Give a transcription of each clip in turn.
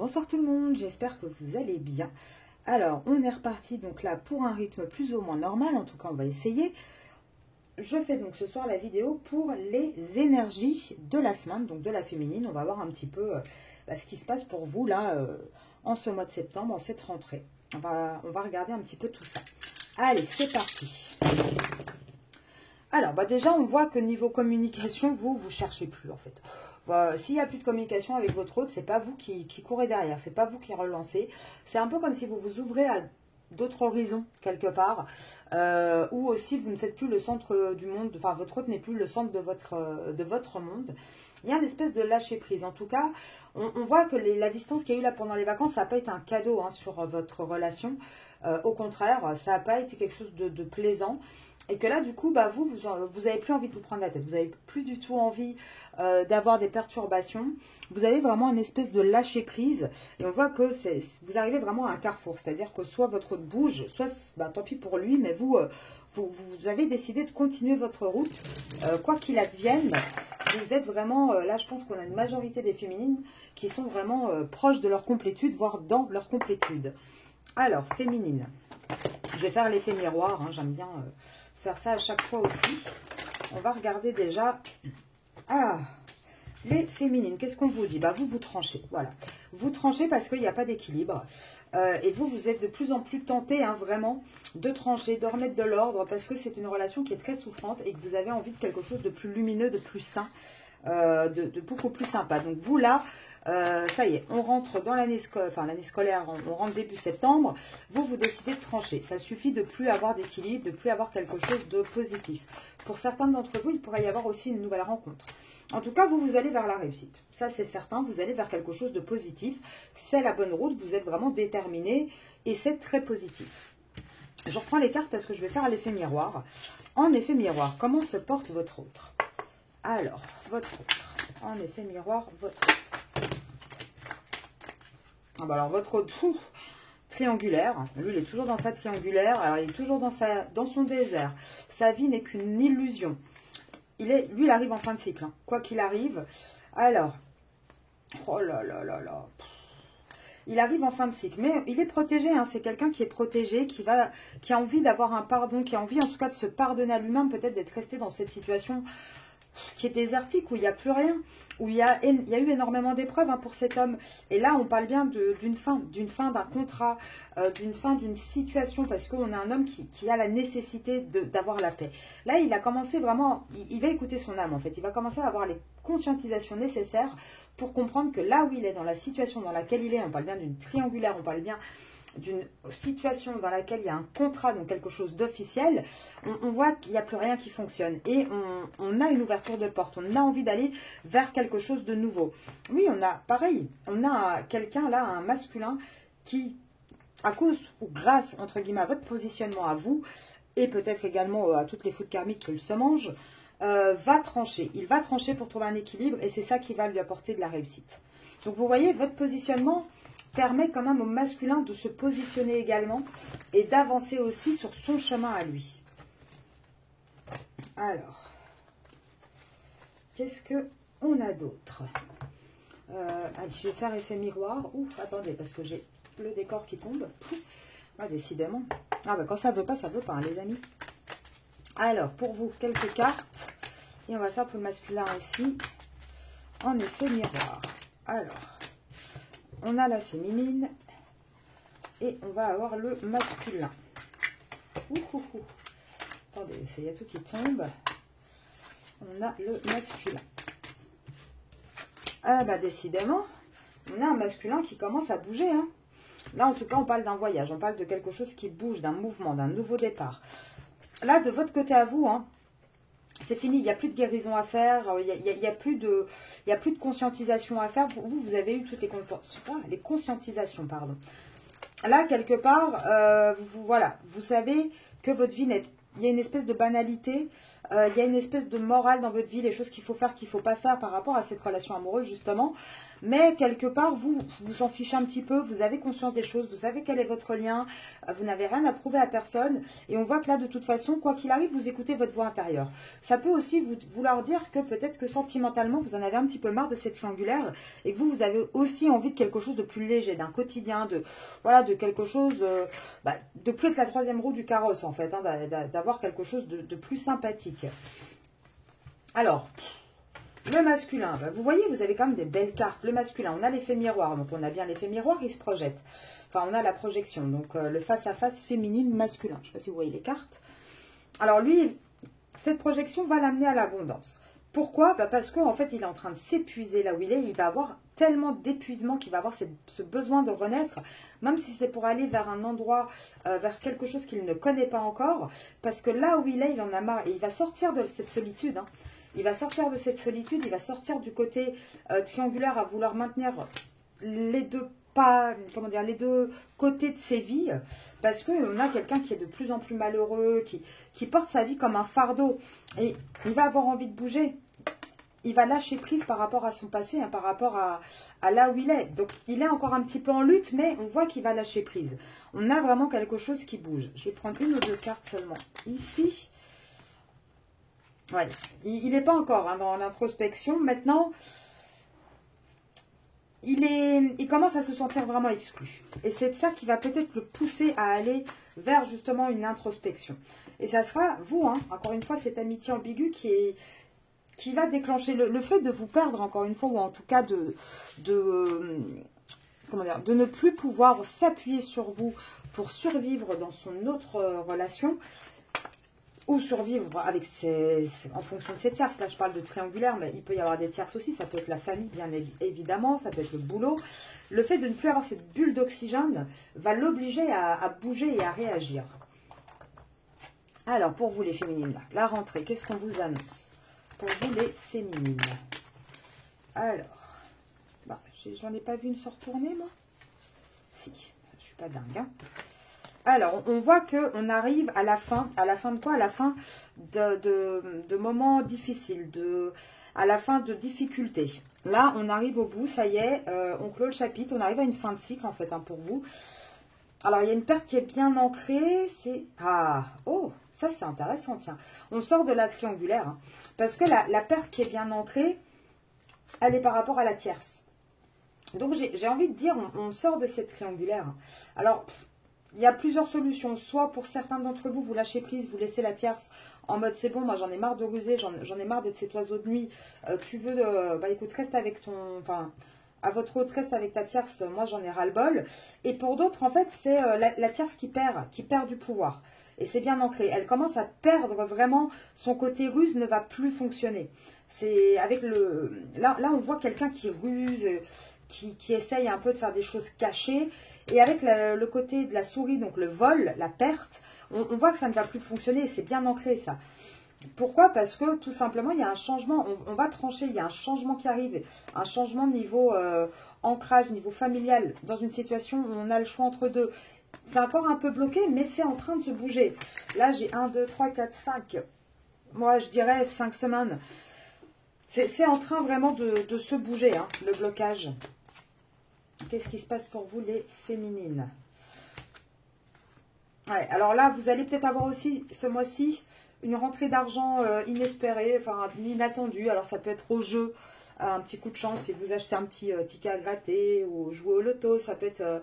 Bonsoir tout le monde, j'espère que vous allez bien. Alors, on est reparti donc là pour un rythme plus ou moins normal, en tout cas on va essayer. Je fais donc ce soir la vidéo pour les énergies de la semaine, donc de la féminine. On va voir un petit peu ce qui se passe pour vous là en ce mois de septembre, en cette rentrée. On va regarder un petit peu tout ça. Allez, c'est parti. Alors, déjà, on voit que niveau communication, vous cherchez plus en fait. S'il n'y a plus de communication avec votre hôte, c'est pas vous qui courez derrière, c'est pas vous qui relancez. C'est un peu comme si vous vous ouvrez à d'autres horizons quelque part, ou aussi vous ne faites plus le centre du monde, enfin votre hôte n'est plus le centre de votre monde. Il y a une espèce de lâcher prise. En tout cas, on voit que la distance qu'il y a eu là pendant les vacances, ça n'a pas été un cadeau sur votre relation. Au contraire, ça n'a pas été quelque chose de plaisant. Et que là, du coup, vous n'avez plus envie de vous prendre la tête. Vous n'avez plus du tout envie d'avoir des perturbations. Vous avez vraiment une espèce de lâcher prise. Et on voit que vous arrivez vraiment à un carrefour. C'est-à-dire que soit votre route bouge, soit tant pis pour lui, mais vous avez décidé de continuer votre route. Quoi qu'il advienne, vous êtes vraiment... là, je pense qu'on a une majorité des féminines qui sont vraiment proches de leur complétude, voire dans leur complétude. Alors, féminine. Je vais faire l'effet miroir. J'aime bien... faire ça à chaque fois aussi. On va regarder déjà. Les féminines, qu'est-ce qu'on vous dit? Vous tranchez, voilà. Vous tranchez parce qu'il n'y a pas d'équilibre. Et vous êtes de plus en plus tenté, vraiment, de trancher, de remettre de l'ordre, parce que c'est une relation qui est très souffrante et que vous avez envie de quelque chose de plus lumineux, de plus sain, de beaucoup plus sympa. Donc vous, là, ça y est, on rentre dans l'année scolaire, on rentre début septembre, vous décidez de trancher. Ça suffit de plus avoir d'équilibre, de plus avoir quelque chose de positif. Pour certains d'entre vous, il pourrait y avoir aussi une nouvelle rencontre. En tout cas, vous allez vers la réussite. Ça, c'est certain, vous allez vers quelque chose de positif. C'est la bonne route, vous êtes vraiment déterminé et c'est très positif. Je reprends les cartes parce que je vais faire l'effet miroir. En effet miroir, comment se porte votre autre? Alors, votre autre. En effet miroir, votre autre. Alors, votre autre, triangulaire. Lui, il est toujours dans sa triangulaire. Alors, il est toujours dans son désert. Sa vie n'est qu'une illusion. Lui, il arrive en fin de cycle. Quoi qu'il arrive. Alors, oh là là là là. Il arrive en fin de cycle. Mais il est protégé. C'est quelqu'un qui est protégé, qui a envie d'avoir un pardon, qui a envie en tout cas de se pardonner à lui-même, peut-être d'être resté dans cette situation qui est désertique, où il n'y a plus rien, où il y a eu énormément d'épreuves pour cet homme. Et là, on parle bien d'une fin d'un contrat, d'une fin d'une situation, parce qu'on a un homme qui a la nécessité d'avoir la paix. Là, il a commencé vraiment, il va écouter son âme en fait, il va commencer à avoir les conscientisations nécessaires pour comprendre que là où il est, dans la situation dans laquelle il est, on parle bien d'une triangulaire, on parle bien d'une situation dans laquelle il y a un contrat, donc quelque chose d'officiel, on voit qu'il n'y a plus rien qui fonctionne. Et on a une ouverture de porte, on a envie d'aller vers quelque chose de nouveau. Oui, on a quelqu'un là, un masculin, qui, à cause ou grâce, entre guillemets, à votre positionnement à vous, et peut-être également à toutes les foudres karmiques qu'il se mange, va trancher. Il va trancher pour trouver un équilibre, et c'est ça qui va lui apporter de la réussite. Donc vous voyez, votre positionnement permet quand même au masculin de se positionner également et d'avancer aussi sur son chemin à lui. Alors, qu'est-ce qu'on a d'autre? Allez, je vais faire effet miroir. Ouf, attendez, parce que j'ai le décor qui tombe. Décidément. Quand ça veut pas, les amis. Alors, pour vous, quelques cartes. Et on va faire pour le masculin aussi. En effet miroir. Alors, on a la féminine et on va avoir le masculin. Attendez, il y a tout qui tombe. On a le masculin. Décidément, on a un masculin qui commence à bouger. Là, en tout cas, on parle d'un voyage. On parle de quelque chose qui bouge, d'un mouvement, d'un nouveau départ. Là, de votre côté à vous, c'est fini, il n'y a plus de guérison à faire, il n'y a plus de conscientisation à faire. Vous avez eu toutes les conscientisations, pardon. Là, quelque part, vous savez que votre vie, il y a une espèce de banalité Il y a une espèce de morale dans votre vie, les choses qu'il faut faire, qu'il ne faut pas faire par rapport à cette relation amoureuse justement. Mais quelque part, vous en fichez un petit peu, vous avez conscience des choses, vous savez quel est votre lien, vous n'avez rien à prouver à personne. Et on voit que là, de toute façon, quoi qu'il arrive, vous écoutez votre voix intérieure. Ça peut aussi vouloir dire que peut-être que sentimentalement, vous en avez un petit peu marre de cette triangulaire et que vous avez aussi envie de quelque chose de plus léger, d'un quotidien, voilà, de quelque chose, de plus être la troisième roue du carrosse en fait, hein, d'avoir quelque chose de plus sympathique. Alors, le masculin, vous voyez, vous avez quand même des belles cartes. Le masculin, on a l'effet miroir, donc on a bien l'effet miroir, il se projette. Enfin, on a la projection, donc le face-à-face féminine masculin. Je ne sais pas si vous voyez les cartes. Alors lui, cette projection va l'amener à l'abondance. Pourquoi? Parce qu'en fait, il est en train de s'épuiser là où il est. Il va avoir tellement d'épuisement qu'il va avoir ce besoin de renaître, même si c'est pour aller vers un endroit, vers quelque chose qu'il ne connaît pas encore. Parce que là où il est, il en a marre. Et il va sortir de cette solitude, hein. Il va sortir de cette solitude, il va sortir du côté triangulaire à vouloir maintenir les deux les deux côtés de ses vies, parce qu'on a quelqu'un qui est de plus en plus malheureux, qui porte sa vie comme un fardeau, et il va avoir envie de bouger. Il va lâcher prise par rapport à son passé, hein, par rapport à là où il est. Donc il est encore un petit peu en lutte, mais on voit qu'il va lâcher prise. On a vraiment quelque chose qui bouge. Je vais prendre une ou deux cartes seulement ici. Ouais, il n'est pas encore hein, dans l'introspection. Maintenant, il commence à se sentir vraiment exclu. Et c'est ça qui va peut-être le pousser à aller vers justement une introspection. Et ça sera vous, hein, encore une fois, cette amitié ambiguë qui va déclencher le fait de vous perdre, encore une fois, ou en tout cas de ne plus pouvoir s'appuyer sur vous pour survivre dans son autre relation. Ou survivre avec en fonction de ses tierces. Là, je parle de triangulaire, mais il peut y avoir des tierces aussi. Ça peut être la famille, bien évidemment. Ça peut être le boulot. Le fait de ne plus avoir cette bulle d'oxygène va l'obliger à bouger et à réagir. Alors, pour vous, les féminines, la rentrée, qu'est-ce qu'on vous annonce? Pour vous, les féminines. Alors, j'en ai pas vu une se retourner, moi? Si, je suis pas dingue, hein. Alors, on voit qu'on arrive à la fin de quoi? À la fin de moments difficiles, à la fin de difficultés. Là, on arrive au bout, ça y est, on clôt le chapitre, on arrive à une fin de cycle, en fait, hein, pour vous. Alors, il y a une perte qui est bien ancrée, c'est... Ah, oh, ça c'est intéressant, tiens. On sort de la triangulaire, hein, parce que la perte qui est bien ancrée, elle est par rapport à la tierce. Donc, j'ai envie de dire, on sort de cette triangulaire. Alors... Il y a plusieurs solutions. Soit pour certains d'entre vous, vous lâchez prise, vous laissez la tierce en mode c'est bon, moi j'en ai marre de ruser, j'en ai marre d'être cet oiseau de nuit. Tu veux, écoute, reste avec ton... Enfin, à votre haute, reste avec ta tierce, moi j'en ai ras-le-bol. Et pour d'autres, en fait, c'est la tierce qui perd du pouvoir. Et c'est bien ancré. Elle commence à perdre vraiment, son côté ruse ne va plus fonctionner. C'est avec le... Là, on voit quelqu'un qui ruse, qui essaye un peu de faire des choses cachées. Et avec le côté de la souris, donc le vol, la perte, on voit que ça ne va plus fonctionner. C'est bien ancré, ça. Pourquoi? Parce que tout simplement, il y a un changement. On va trancher, il y a un changement qui arrive. Un changement niveau ancrage, niveau familial, dans une situation où on a le choix entre deux. C'est encore un peu bloqué, mais c'est en train de se bouger. Là, j'ai 1, 2, 3, 4, 5. Moi, je dirais 5 semaines. C'est en train vraiment de se bouger, hein, le blocage. Qu'est-ce qui se passe pour vous, les féminines? Ouais, alors là, vous allez peut-être avoir aussi, ce mois-ci, une rentrée d'argent inespérée, enfin inattendue. Alors, ça peut être au jeu, un petit coup de chance, si vous achetez un petit ticket à gratter ou jouer au loto. Ça peut être,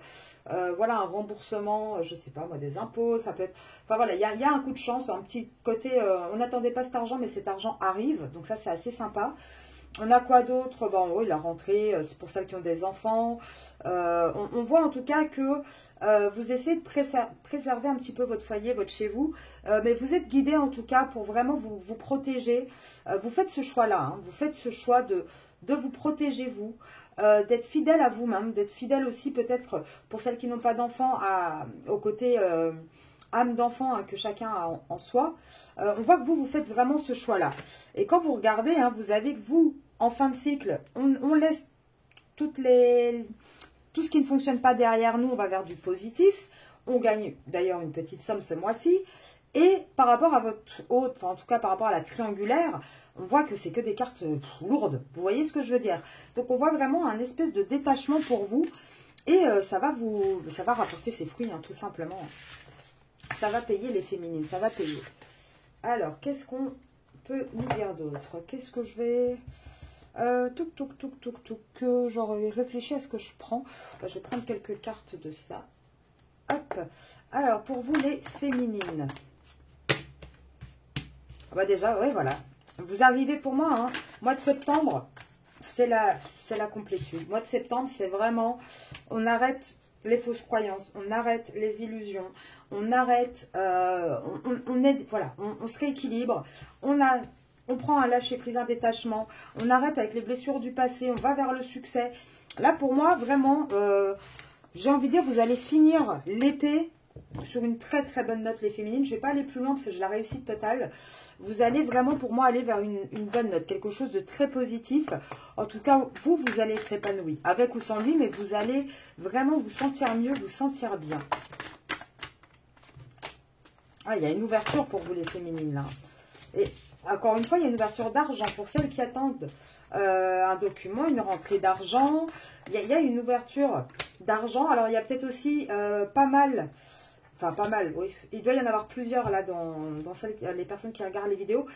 voilà, un remboursement, je sais pas moi, des impôts. Ça peut être, enfin voilà, il y a un coup de chance, un petit côté, on n'attendait pas cet argent, mais cet argent arrive. Donc ça, c'est assez sympa. On a quoi d'autre? Bon, oui, la rentrée, c'est pour celles qui ont des enfants. On voit en tout cas que vous essayez de préserver un petit peu votre foyer, votre chez vous. Mais vous êtes guidé en tout cas pour vraiment vous protéger. Vous faites ce choix-là. Hein, vous faites ce choix de vous protéger vous. D'être fidèle à vous-même. D'être fidèle aussi peut-être pour celles qui n'ont pas d'enfants au côté âme d'enfant hein, que chacun a en soi. On voit que vous faites vraiment ce choix-là. Et quand vous regardez, hein, vous avez que vous, en fin de cycle, on laisse tout ce qui ne fonctionne pas derrière nous, on va vers du positif. On gagne d'ailleurs une petite somme ce mois-ci. Et par rapport à votre haute, enfin en tout cas par rapport à la triangulaire, on voit que c'est que des cartes lourdes. Vous voyez ce que je veux dire? Donc on voit vraiment un espèce de détachement pour vous. Et ça va rapporter ses fruits, hein, tout simplement. Ça va payer les féminines, ça va payer. Alors, qu'est-ce qu'on peut nous dire d'autre? Qu'est-ce que je vais... J'aurais réfléchi à ce que je prends. Je vais prendre quelques cartes de ça. Hop. Alors, pour vous, les féminines. Ah bah déjà, ouais, voilà. Vous arrivez pour moi, hein, mois de septembre, c'est la complétude. Mois de septembre, c'est vraiment... On arrête les fausses croyances, on arrête les illusions, on arrête... on se rééquilibre, on prend un lâcher-prise, un détachement, on arrête avec les blessures du passé, on va vers le succès. Là, pour moi, vraiment, j'ai envie de dire, vous allez finir l'été sur une très très bonne note, les féminines. Je ne vais pas aller plus loin parce que j'ai la réussite totale. Vous allez vraiment, pour moi, aller vers une bonne note, quelque chose de très positif. En tout cas, vous allez être épanoui, avec ou sans lui, mais vous allez vraiment vous sentir mieux, vous sentir bien. Ah, il y a une ouverture pour vous, les féminines, là. Et encore une fois, il y a une ouverture d'argent pour celles qui attendent un document, une rentrée d'argent. Il y a une ouverture d'argent. Alors, il y a peut-être aussi pas mal... Enfin, pas mal, oui. Il doit y en avoir plusieurs, là, dans les personnes qui regardent les vidéos.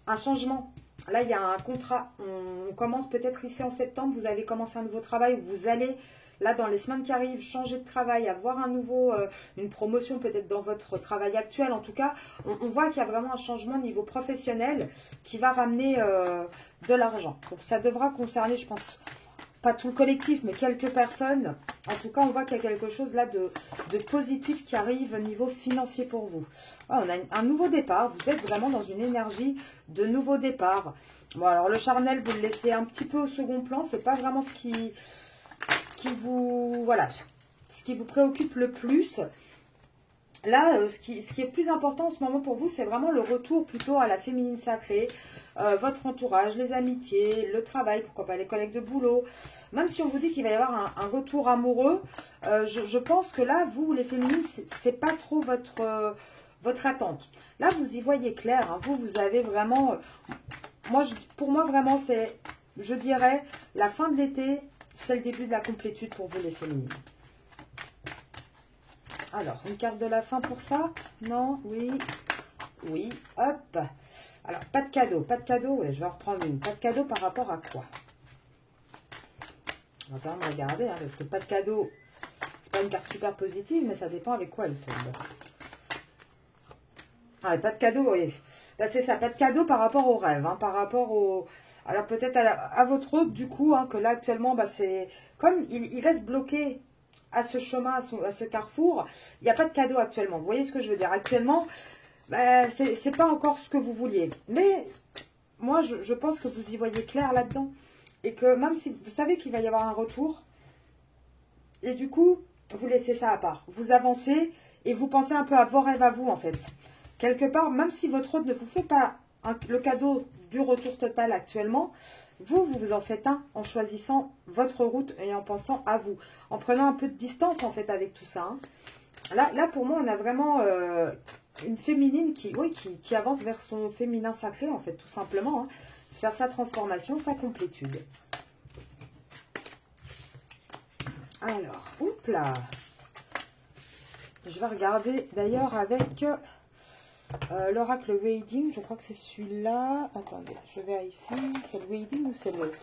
Un changement. Là, il y a un contrat. On commence peut-être ici en septembre. Vous avez commencé un nouveau travail. Vous allez, là, dans les semaines qui arrivent, changer de travail, avoir une promotion peut-être dans votre travail actuel. En tout cas, on voit qu'il y a vraiment un changement au niveau professionnel qui va ramener de l'argent. Donc, ça devra concerner, je pense... Pas tout le collectif, mais quelques personnes. En tout cas, on voit qu'il y a quelque chose là de positif qui arrive au niveau financier pour vous. Ah, on a un nouveau départ. Vous êtes vraiment dans une énergie de nouveau départ. Bon, alors le charnel, vous le laissez un petit peu au second plan. C'est pas vraiment ce qui vous... Voilà. Ce qui vous préoccupe le plus. Là, ce qui est plus important en ce moment pour vous, c'est vraiment le retour plutôt à la féminine sacrée, votre entourage, les amitiés, le travail, pourquoi pas les collègues de boulot. Même si on vous dit qu'il va y avoir un retour amoureux, je pense que là, vous, les féminines, c'est pas trop votre attente. Là, vous y voyez clair, hein, vous avez vraiment... pour moi, vraiment, c'est, je dirais, la fin de l'été, c'est le début de la complétude pour vous, les féminines. Alors, une carte de la fin pour ça? Non? Oui? Oui? Hop! Alors, pas de cadeau. Pas de cadeau, ouais, je vais en reprendre une. Pas de cadeau par rapport à quoi? On va quand même regarder, hein, parce que pas de cadeau, c'est pas une carte super positive, mais ça dépend avec quoi elle tombe. Ah, pas de cadeau, oui. Là, c'est ça, pas de cadeau par rapport au rêve, hein, par rapport au... Alors, peut-être à votre autre, du coup, hein, que là, actuellement, bah, c'est... Comme il reste bloqué à ce chemin, à ce carrefour, il n'y a pas de cadeau actuellement. Vous voyez ce que je veux dire? Actuellement, bah, c'est pas encore ce que vous vouliez. Mais moi, je pense que vous y voyez clair là-dedans. Et que même si vous savez qu'il va y avoir un retour, et du coup, vous laissez ça à part. Vous avancez et vous pensez un peu à vos rêves à vous, en fait. Quelque part, même si votre hôte ne vous fait pas le cadeau du retour total actuellement, vous en faites un en choisissant votre route et en pensant à vous. En prenant un peu de distance, en fait, avec tout ça. Hein. Là, pour moi, on a vraiment une féminine qui avance vers son féminin sacré, en fait, tout simplement. Hein. Faire sa transformation, sa complétude. Alors, oups là. Je vais regarder, d'ailleurs, avec... l'oracle Wedding, je crois que c'est celui-là. Attendez, je vérifie. C'est le Wedding ou c'est l'autre?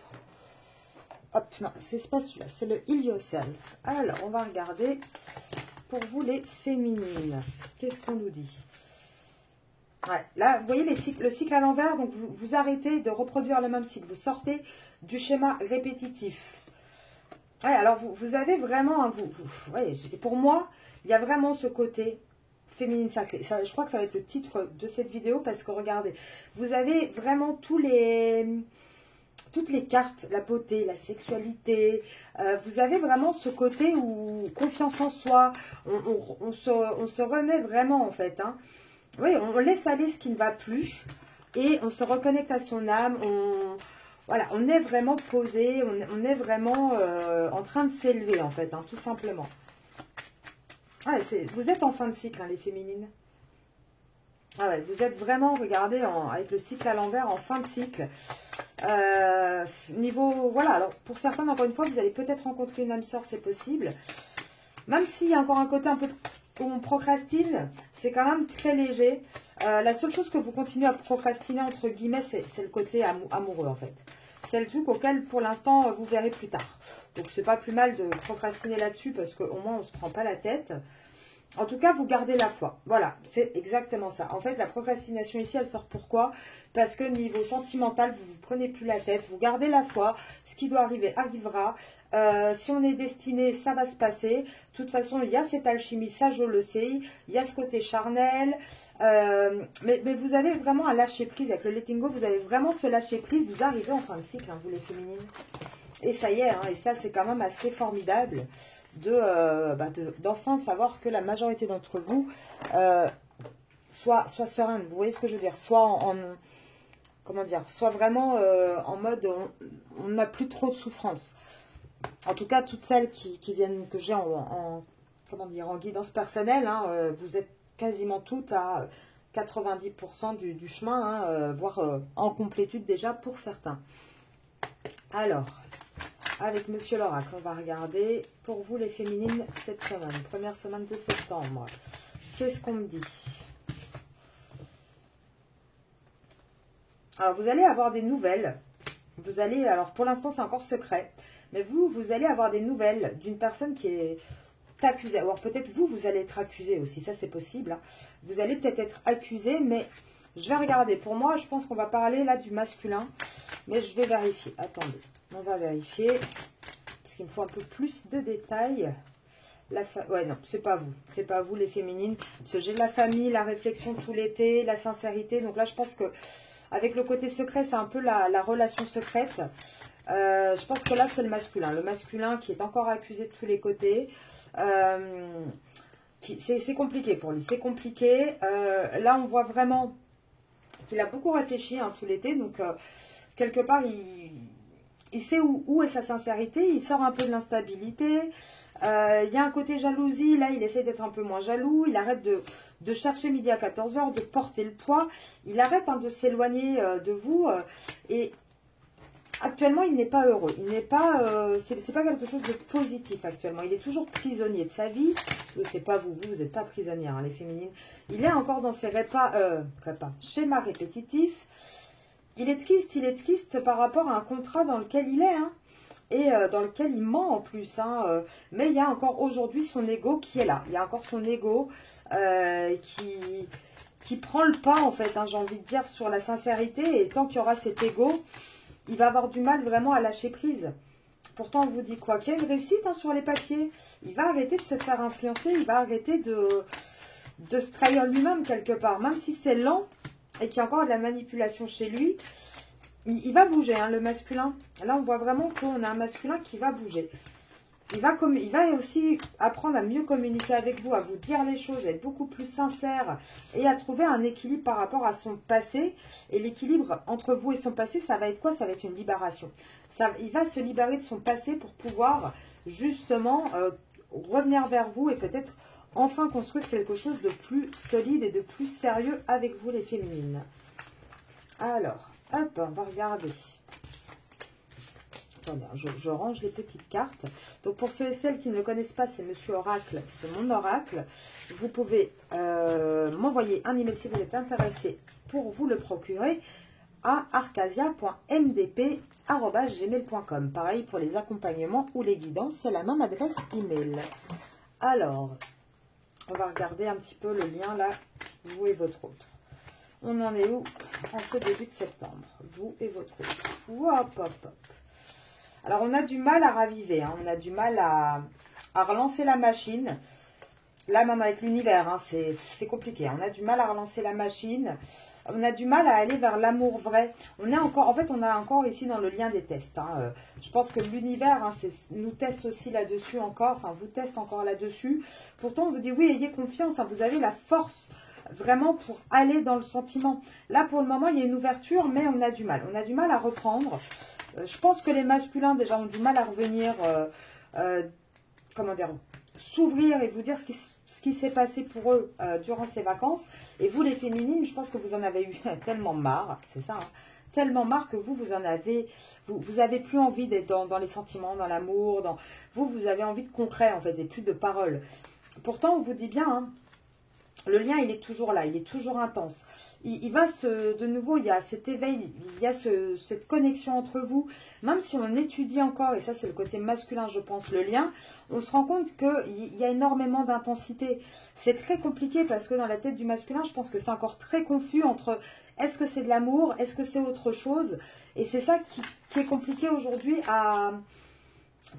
Hop, non, c'est pas celui-là. C'est le Heal Yourself. Alors, on va regarder pour vous les féminines. Qu'est-ce qu'on nous dit? Ouais, là, vous voyez le cycle à l'envers. Donc, vous arrêtez de reproduire le même cycle. Vous sortez du schéma répétitif. Ouais, alors, vous avez vraiment... ouais, pour moi, il y a vraiment ce côté... féminine sacrée. Ça, je crois que ça va être le titre de cette vidéo parce que regardez, vous avez vraiment toutes les cartes, la beauté, la sexualité. Vous avez vraiment ce côté où confiance en soi, on se remet vraiment en fait. Hein. Oui, on laisse aller ce qui ne va plus et on se reconnecte à son âme. Voilà, on est vraiment posé, on est vraiment en train de s'élever en fait, hein, tout simplement. Ah, vous êtes en fin de cycle, hein, les féminines. Ah ouais, vous êtes vraiment, regardez, avec le cycle à l'envers, en fin de cycle. Niveau, voilà, alors pour certains, encore une fois, vous allez peut-être rencontrer une âme sœur, c'est possible. Même s'il y a encore un côté un peu où on procrastine, c'est quand même très léger. La seule chose que vous continuez à procrastiner, entre guillemets, c'est le côté amoureux, en fait. C'est le truc auquel, pour l'instant, vous verrez plus tard. Donc, c'est pas plus mal de procrastiner là-dessus, parce qu'au moins, on ne se prend pas la tête. En tout cas, vous gardez la foi. Voilà, c'est exactement ça. En fait, la procrastination ici, elle sort pourquoi? Parce que niveau sentimental, vous ne vous prenez plus la tête, vous gardez la foi. Ce qui doit arriver, arrivera. Si on est destiné, ça va se passer. De toute façon, il y a cette alchimie, ça je le sais. Il y a ce côté charnel. Mais vous avez vraiment un lâcher prise. Avec le letting go, vous avez vraiment ce lâcher prise. Vous arrivez en fin de cycle, hein, vous les féminines. Et ça y est, hein, et ça c'est quand même assez formidable d'enfin savoir que la majorité d'entre vous soit sereine. Vous voyez ce que je veux dire? Soit comment dire, soit vraiment en mode on n'a plus trop de souffrance. En tout cas, toutes celles qui viennent, que j'ai comment dire, en guidance personnelle, hein, vous êtes quasiment toutes à 90% du chemin, hein, voire en complétude déjà pour certains. Alors, avec Monsieur l'Oracle, on va regarder pour vous les féminines cette semaine, première semaine de septembre. Qu'est-ce qu'on me dit? Alors, vous allez avoir des nouvelles. Vous allez, alors pour l'instant, c'est encore secret. Mais vous allez avoir des nouvelles d'une personne qui est accusée. Alors, peut-être vous allez être accusé aussi. Ça, c'est possible. Hein. Vous allez peut-être être accusé, mais je vais regarder. Pour moi, je pense qu'on va parler là du masculin. Mais je vais vérifier. Attendez. On va vérifier. Parce qu'il me faut un peu plus de détails. Ouais, non, c'est pas vous. C'est pas vous, les féminines. Parce que j'ai la famille, la réflexion tout l'été, la sincérité. Donc là, je pense que avec le côté secret, c'est un peu la relation secrète. Je pense que là, c'est le masculin. Le masculin qui est encore accusé de tous les côtés. C'est compliqué pour lui. C'est compliqué. Là, on voit vraiment qu'il a beaucoup réfléchi hein, tout l'été. Donc, quelque part, il sait où est sa sincérité. Il sort un peu de l'instabilité. Il y a un côté jalousie. Là, il essaie d'être un peu moins jaloux. Il arrête de chercher midi à 14 h, de porter le poids. Il arrête hein, de s'éloigner de vous. Et actuellement, il n'est pas heureux. Il n'est pas, c'est pas quelque chose de positif actuellement. Il est toujours prisonnier de sa vie. C'est pas vous n'êtes pas prisonnière, hein, les féminines. Il est encore dans ses schémas répétitifs. Il est triste par rapport à un contrat dans lequel il est, hein, et dans lequel il ment en plus. Hein, mais il y a encore aujourd'hui son ego qui est là. Il y a encore son ego qui prend le pas, en fait, hein, j'ai envie de dire, sur la sincérité. Et tant qu'il y aura cet ego, il va avoir du mal vraiment à lâcher prise. Pourtant, on vous dit quoi? Qu'il y a une réussite hein, sur les papiers. Il va arrêter de se faire influencer. Il va arrêter de se trahir lui-même quelque part. Même si c'est lent et qu'il y a encore de la manipulation chez lui, il va bouger, hein, le masculin. Là, on voit vraiment qu'on a un masculin qui va bouger. Il va aussi apprendre à mieux communiquer avec vous, à vous dire les choses, à être beaucoup plus sincère et à trouver un équilibre par rapport à son passé. Et l'équilibre entre vous et son passé, ça va être quoi? Ça va être une libération. Il va se libérer de son passé pour pouvoir justement revenir vers vous et peut-être enfin construire quelque chose de plus solide et de plus sérieux avec vous, les féminines. Alors, hop, on va regarder. Attendez, je range les petites cartes. Donc, pour ceux et celles qui ne le connaissent pas, c'est Monsieur Oracle, c'est mon oracle. Vous pouvez m'envoyer un email si vous êtes intéressé pour vous le procurer à arcasia.mdp@gmail.com. Pareil pour les accompagnements ou les guidances, c'est la même adresse email. Alors, on va regarder un petit peu le lien là, vous et votre autre. On en est où en ce début de septembre? Vous et votre autre. Hop, hop, hop. Alors, on a du mal à raviver, hein, on a du mal à relancer la machine. Là, même avec l'univers, hein, c'est compliqué. On a du mal à relancer la machine. On a du mal à aller vers l'amour vrai. On a encore ici dans le lien des tests. Hein. Je pense que l'univers hein, nous teste aussi là-dessus encore. Enfin, vous teste encore là-dessus. Pourtant, on vous dit oui, ayez confiance. Hein, vous avez la force vraiment pour aller dans le sentiment. Là, pour le moment, il y a une ouverture, mais on a du mal. On a du mal à reprendre. Je pense que les masculins, déjà, ont du mal à revenir, comment dire, s'ouvrir et vous dire ce qui se ce qui s'est passé pour eux durant ces vacances. Et vous, les féminines, je pense que vous en avez eu tellement marre, c'est ça, hein, tellement marre que vous en avez, vous avez plus envie d'être dans les sentiments, dans l'amour, vous avez envie de concret, en fait, et plus de paroles. Pourtant, on vous dit bien, hein, le lien, il est toujours là, il est toujours intense. Il va de nouveau, il y a cet éveil, il y a cette connexion entre vous. Même si on étudie encore, et ça c'est le côté masculin, je pense, le lien, on se rend compte qu'il y a énormément d'intensité. C'est très compliqué parce que dans la tête du masculin, je pense que c'est encore très confus entre est-ce que c'est de l'amour, est-ce que c'est autre chose. Et c'est ça qui est compliqué aujourd'hui à...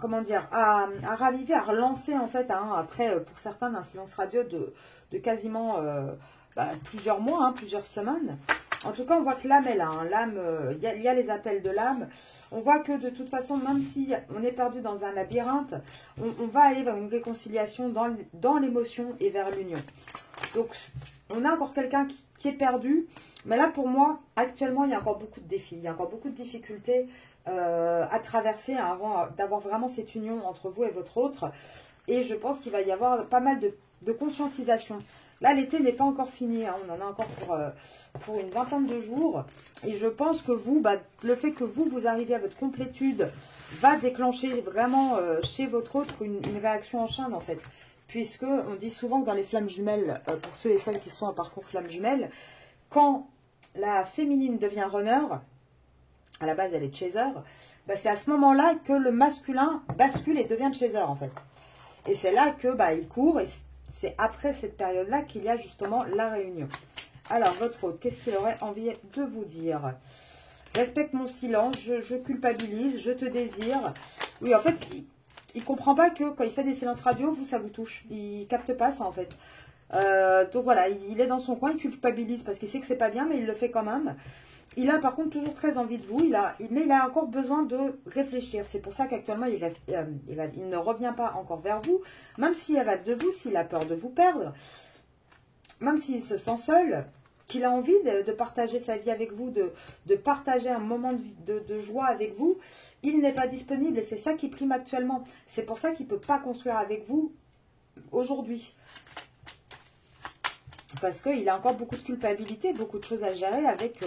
Comment dire, à raviver, à relancer en fait, hein, après pour certains d'un silence radio de quasiment plusieurs mois, hein, plusieurs semaines. En tout cas, on voit que l'âme est là, hein, l'âme, il y a les appels de l'âme. On voit que de toute façon, même si on est perdu dans un labyrinthe, on va aller vers une réconciliation dans l'émotion et vers l'union. Donc, on a encore quelqu'un qui est perdu. Mais là, pour moi, actuellement, il y a encore beaucoup de défis, il y a encore beaucoup de difficultés à traverser avant d'avoir vraiment cette union entre vous et votre autre. Et je pense qu'il va y avoir pas mal de conscientisation. Là, l'été n'est pas encore fini, hein, on en a encore pour une vingtaine de jours. Et je pense que vous, le fait que vous arriviez à votre complétude va déclencher vraiment chez votre autre une réaction en chaîne en fait. Puisque on dit souvent que dans les flammes jumelles, pour ceux et celles qui sont en parcours flammes jumelles, quand la féminine devient runner, à la base elle est chaser, c'est à ce moment-là que le masculin bascule et devient chaser en fait. Et c'est là que il court et c'est après cette période-là qu'il y a justement la réunion. Alors votre autre, qu'est-ce qu'il aurait envie de vous dire? Respecte mon silence, je culpabilise, je te désire. Oui, en fait, il ne comprend pas que quand il fait des silences radio, vous, ça vous touche. Il ne capte pas ça en fait. Donc voilà, il est dans son coin, il culpabilise parce qu'il sait que c'est pas bien, mais il le fait quand même. Il a par contre toujours très envie de vous, mais il a encore besoin de réfléchir. C'est pour ça qu'actuellement il ne revient pas encore vers vous, même s'il rêve de vous, s'il a peur de vous perdre, même s'il se sent seul, qu'il a envie de partager sa vie avec vous, de partager un moment de joie avec vous, il n'est pas disponible et c'est ça qui prime actuellement. C'est pour ça qu'il ne peut pas construire avec vous aujourd'hui. Parce qu'il a encore beaucoup de culpabilité, beaucoup de choses à gérer avec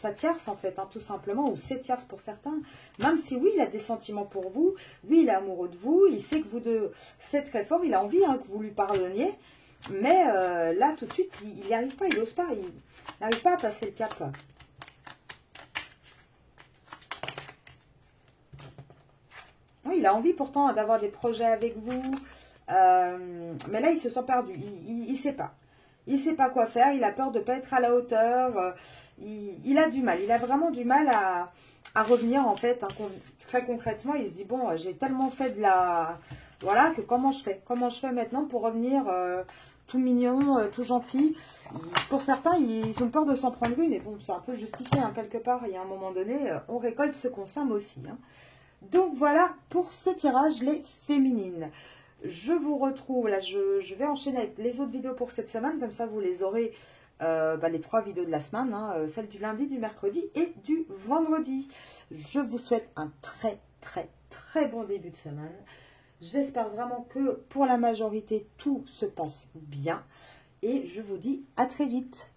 sa tierce en fait, hein, tout simplement, ou ses tierces pour certains. Même si oui, il a des sentiments pour vous, oui, il est amoureux de vous, il sait que vous deux, c'est très fort, il a envie que vous lui pardonniez. Mais là, tout de suite, il n'y arrive pas, il n'ose pas, il n'arrive pas à passer le cap. Oui, il a envie pourtant d'avoir des projets avec vous. Mais là, il se sent perdu. Il ne sait pas. Il ne sait pas quoi faire. Il a peur de ne pas être à la hauteur. Il a du mal. Il a vraiment du mal à revenir, en fait. Hein, très concrètement, il se dit, bon, j'ai tellement fait de la... Voilà, que comment je fais? Comment je fais maintenant pour revenir tout mignon, tout gentil? Pour certains, ils ont peur de s'en prendre une. Mais bon, c'est un peu justifié, hein, quelque part. Il y a un moment donné, on récolte ce qu'on sème aussi. Hein. Donc, voilà pour ce tirage, les féminines. Je vous retrouve, là je vais enchaîner avec les autres vidéos pour cette semaine, comme ça vous les aurez, les 3 vidéos de la semaine, hein, celle du lundi, du mercredi et du vendredi. Je vous souhaite un très très très bon début de semaine. J'espère vraiment que pour la majorité tout se passe bien et je vous dis à très vite.